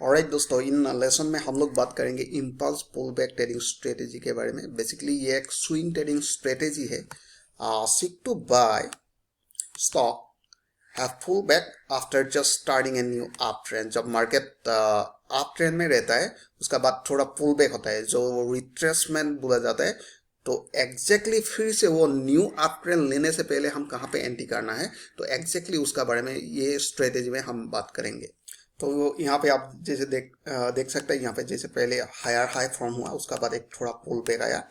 Alright दोस्तों, इन lesson में हम लोग बात करेंगे impulse pull back trading strategy के बारे में। बेसिकली ये एक स्विंग ट्रेडिंग स्ट्रेटेजी है। Seek to buy stock have pullback after just starting a new uptrend. जब मार्केट अप ट्रेंड में रहता है उसका बाद थोड़ा पुल बैक होता है जो रिट्रेसमेंट बोला जाता है। तो एग्जैक्टली फिर से वो न्यू अप ट्रेंड लेने से पहले हम कहाँ पे एंट्री करना है, तो एग्जैक्टली उसका बारे में ये स्ट्रेटेजी में हम बात करेंगे। तो यहाँ पे आप जैसे देख सकते हैं, यहाँ पे जैसे पहले हायर हाई फॉर्म हुआ, उसका बाद एक थोड़ा पुल बैक आया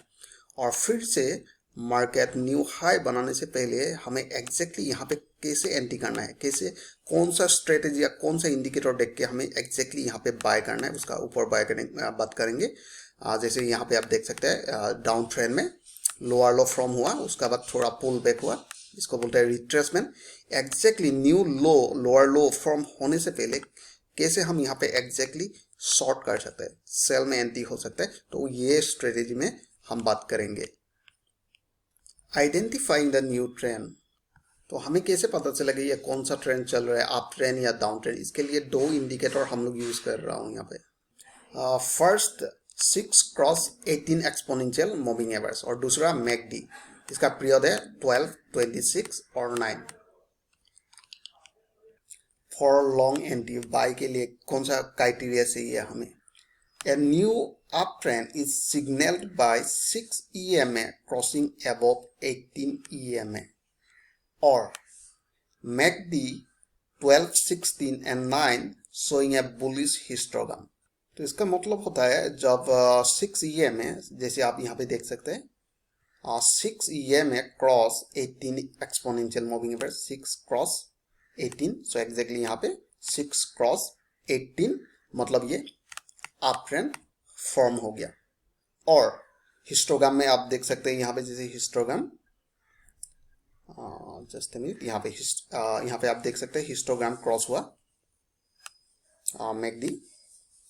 और फिर से मार्केट न्यू हाई बनाने से पहले हमें एग्जैक्टली यहाँ पे कैसे एंट्री करना है, कैसे कौन सा स्ट्रेटेजी या कौन सा इंडिकेटर देख के हमें एग्जैक्टली यहाँ पे बाय करना है, उसका ऊपर बाय करने बात करेंगे। जैसे यहाँ पे आप देख सकते हैं डाउन ट्रेंड में लोअर लो फॉर्म हुआ, उसका बाद थोड़ा पुल बैक हुआ, इसको बोलते हैं रिट्रेसमेंट। एग्जैक्टली न्यू लो लोअर लो फॉर्म होने से पहले कैसे हम यहाँ पे एग्जैक्टली शॉर्ट कर सकते हैं, सेल में एंट्री हो सकता है, तो ये स्ट्रेटेजी में हम बात करेंगे। आइडेंटिफाइंग द न्यू ट्रेंड, तो हमें कैसे पता चलेगा ये कौन सा ट्रेंड चल रहा है, अप ट्रेंड या डाउन ट्रेंड। इसके लिए दो इंडिकेटर हम लोग यूज कर रहा हूँ यहाँ पे। First 6 cross 18 exponential moving average और दूसरा मैकडी, इसका पीरियड है 12, 26 और 9। फॉर लॉन्ग एंट्री बाय के लिए कौन सा क्राइटेरिया चाहिए हमें। A new uptrend is signalled by 6 EMA crossing above 18 EMA और MACD 12, 16 and 9 showing a bullish histogram। तो इसका मतलब होता है जब 6 EMA, जैसे आप यहाँ पे देख सकते हैं 6 EMA cross 18 exponential moving average, 6 cross 18, so exactly यहाँ पे 6 क्रॉस 18 मतलब ये अप ट्रेंड फॉर्म हो गया। और हिस्टोग्राम में आप देख सकते हैं यहाँ पे जैसे हिस्टोग्राम, जस्ट मिनट, यहाँ पे आप देख सकते हैं हिस्टोग्राम क्रॉस हुआ मैकडी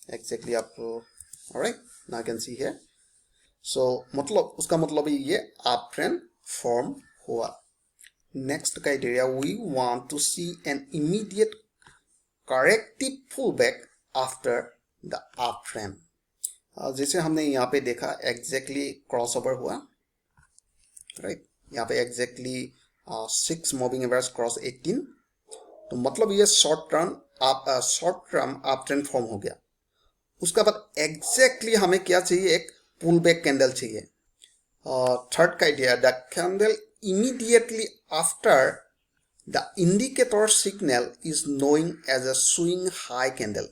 एग्जैक्टली आप। Alright, now can see here. So मतलब उसका मतलब ये अप ट्रेंड फॉर्म हुआ। Next criteria, we want to see an immediate corrective pullback after the uptrend। जैसे हमने यहाँ पे देखा एग्जैक्टली क्रॉसओवर हुआ, राइट। यहाँ पे एग्जैक्टली 6 मूविंग एवरेज क्रॉस 18, तो मतलब ये short term up trend form हो गया। उसका बाद एग्जैक्टली हमें क्या चाहिए, एक पुल बैक कैंडल चाहिए। Third criteria, the candle immediately after the indicator signal is known as a swing high candle।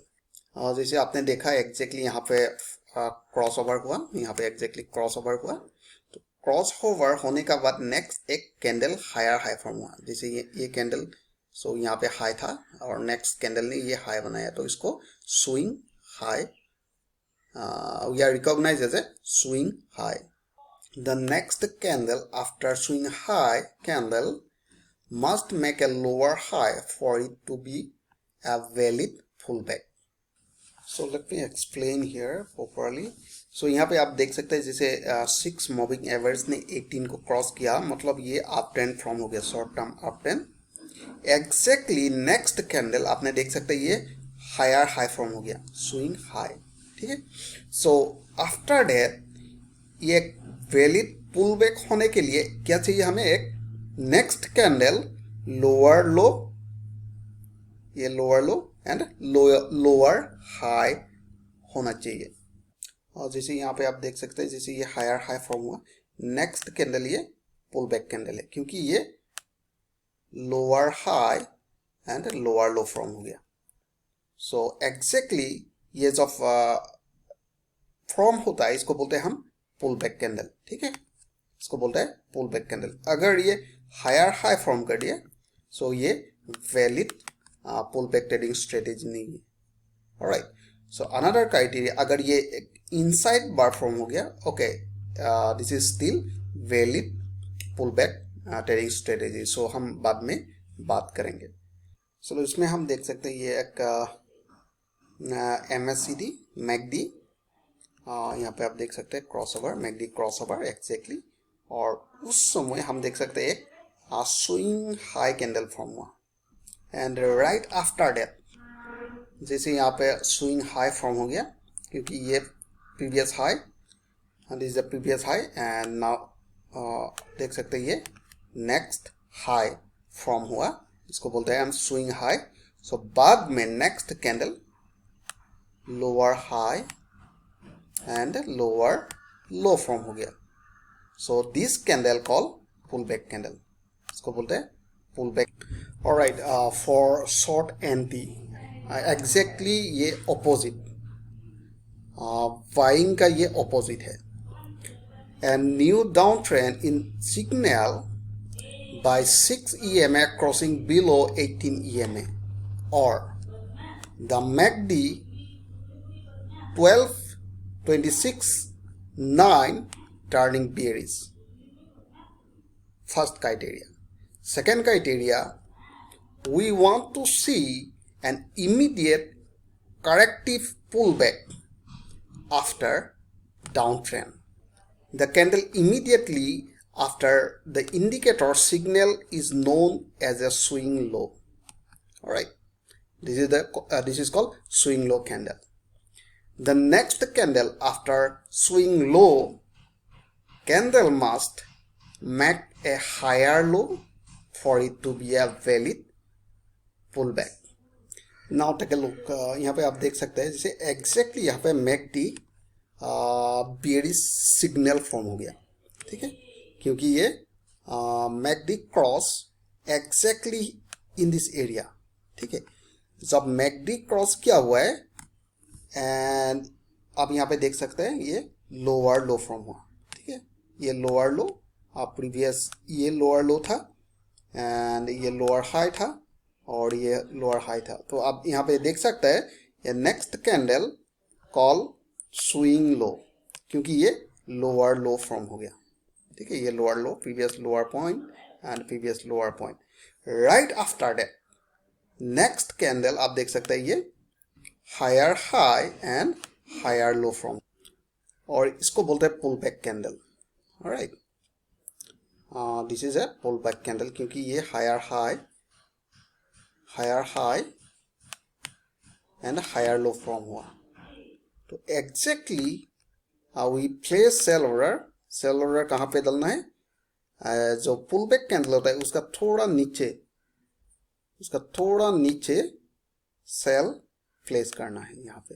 जैसे आपने देखा एग्जैक्टली यहाँ पे क्रॉस ओवर हुआ, यहाँ पे एग्जैक्टली क्रॉस ओवर हुआ, तो क्रॉस ओवर होने का बाद नेक्स्ट एक कैंडल हायर हाई फॉर्म हुआ। जैसे ये कैंडल, सो यहाँ पे हाई था और नेक्स्ट कैंडल ने ये हाई बनाया, तो इसको swing high, we are recognise as a swing high. The next candle after swing high candle must make a lower high for it to be a valid pullback। So let me explain here properly। So यहाँ पे आप देख सकते हैं जैसे 6 moving average ने 18 को cross किया, मतलब ये अप ट्रेंड फॉर्म हो गया, short term up trend. Exactly next candle आपने देख सकते हैं ये हायर हाई फॉर्म हो गया, स्विंग हाई, ठीक है। सो आफ्टर दैट ये वैलिड पुल बैक होने के लिए क्या चाहिए हमें, एक नेक्स्ट कैंडल लोअर लो, ये lower low and lower high होना चाहिए। और जैसे यहाँ पे आप देख सकते हैं जैसे ये हायर हाई फॉर्म हुआ, नेक्स्ट कैंडल ये पुल बैक कैंडल है, क्योंकि ये lower high and lower low form हो गया। सो एग्जैक्टली ये जो फॉर्म होता है इसको बोलते हैं हम पुल बैक कैंडल, ठीक है, इसको बोलते हैं पुल बैक कैंडल। अगर ये हायर हाई फॉर्म कर दिया, सो ये valid pull back trading strategy नहीं है। ऑलराइट, सो अनदर क्राइटेरिया, अगर ये इनसाइड बार फॉर्म हो गया, okay, this is still valid pull back trading strategy. So हम बाद में बात करेंगे। सो इसमें हम देख सकते हैं ये एक MACD मैकडी, यहाँ पे आप देख सकते हैं क्रॉसओवर, मैकडी क्रॉसओवर एग्जैक्टली, और उस समय हम देख सकते हैं एक स्विंग हाई कैंडल फॉर्म हुआ। एंड राइट आफ्टर दैट जैसे यहाँ पे स्विंग हाई फॉर्म हो गया क्योंकि ये previous high and is the previous high and now देख सकते हैं ये नेक्स्ट हाई फॉर्म हुआ, इसको बोलते हैं हम स्विंग हाई। सो बाद में next candle lower high and lower low form हो गया। So this candle call pullback candle, इसको बोलते हैं pullback. Alright, for short entry exactly ये ऑपोजिट, बाइंग का ये ऑपोजिट है। And new downtrend in signal by 6 EMA crossing below 18 EMA or the MACD 12.26.9 turning bearish. First criteria. Second criteria, we want to see an immediate corrective pullback after downtrend. The candle immediately after the indicator signal is known as a swing low. All right, this is called swing low candle. The next candle after swing low, candle must make a higher low for it to be a valid pullback. Now take a look. यहाँ पे आप देख सकते हैं जैसे exactly यहाँ पे MACD bearish signal form हो गया, ठीक है, क्योंकि ये MACD cross exactly in this area, ठीक है। जब MACD क्रॉस किया हुआ है एंड आप यहाँ पे देख सकते हैं ये लोअर लो फॉर्म हुआ, ठीक है, ये लोअर लो, प्रीवियस ये लोअर लो था एंड ये लोअर हाई था और ये लोअर हाई था। तो आप यहाँ पे देख सकते हैं ये next candle call swing low, क्योंकि ये लोअर लो फॉर्म हो गया, ठीक है, ये lower low, previous lower point and previous lower point. Right after that next candle आप देख सकते हैं ये higher high and higher low form, और इसको बोलते हैं pullback candle. Alright, this is a pullback candle क्योंकि ये higher high and higher low form हुआ। तो exactly we place sell order. Sell order कहाँ पे डालना है, जो पुल बैक कैंडल होता है उसका थोड़ा नीचे सेल प्लेस करना है यहाँ पे।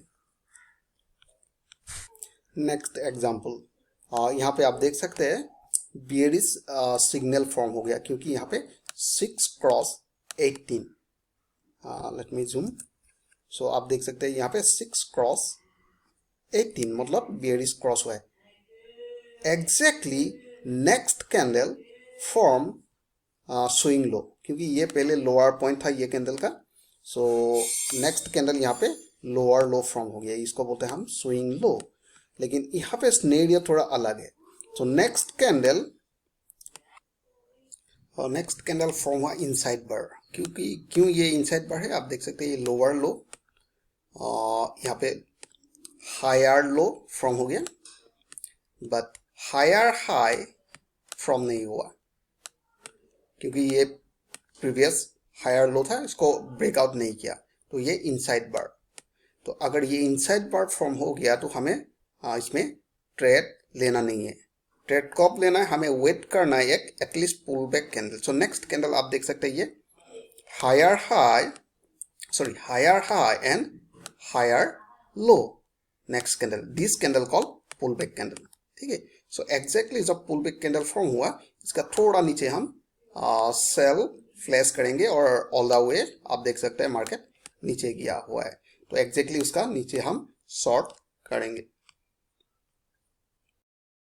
नेक्स्ट एग्जांपल, यहाँ पे आप देख सकते हैं बेयरिश सिग्नल फॉर्म हो गया क्योंकि यहाँ पे 6 क्रॉस 18, लेट मी जूम। सो आप देख सकते हैं यहाँ पे 6 क्रॉस 18 मतलब बेयरिश क्रॉस हुआ है। Exactly next candle form swing low, क्योंकि ये पहले लोअर पॉइंट था ये कैंडल का। सो नेक्स्ट कैंडल यहाँ पे लोअर लो फॉर्म हो गया, इसको बोलते हैं हम स्विंग लो। लेकिन यहाँ पे सिनेरियो थोड़ा अलग है। तो नेक्स्ट कैंडल फॉर्म हुआ इनसाइड बार। क्यों ये इनसाइड बार है, आप देख सकते हैं ये लोअर लो, यहाँ पे हायर लो फॉर्म हो गया, बट हायर हाई फॉर्म नहीं हुआ क्योंकि ये प्रीवियस हायर लो था, इसको ब्रेकआउट नहीं किया, तो ये इनसाइड बार। तो अगर ये इनसाइड बार फॉर्म हो गया तो हमें इसमें ट्रेड लेना नहीं है। ट्रेड कब लेना है, हमें वेट करना है एक at least pullback candle. So next candle आप देख सकते हैं ये higher high and higher low next candle, this candle call pullback candle, ठीक है। सो एग्जैक्टली जब पुल बैक कैंडल फॉर्म हुआ इसका थोड़ा नीचे हम सेल फ्लैश करेंगे और ऑल द वे आप देख सकते हैं मार्केट नीचे गया हुआ है, तो एग्जैक्टली उसका नीचे हम शॉर्ट करेंगे।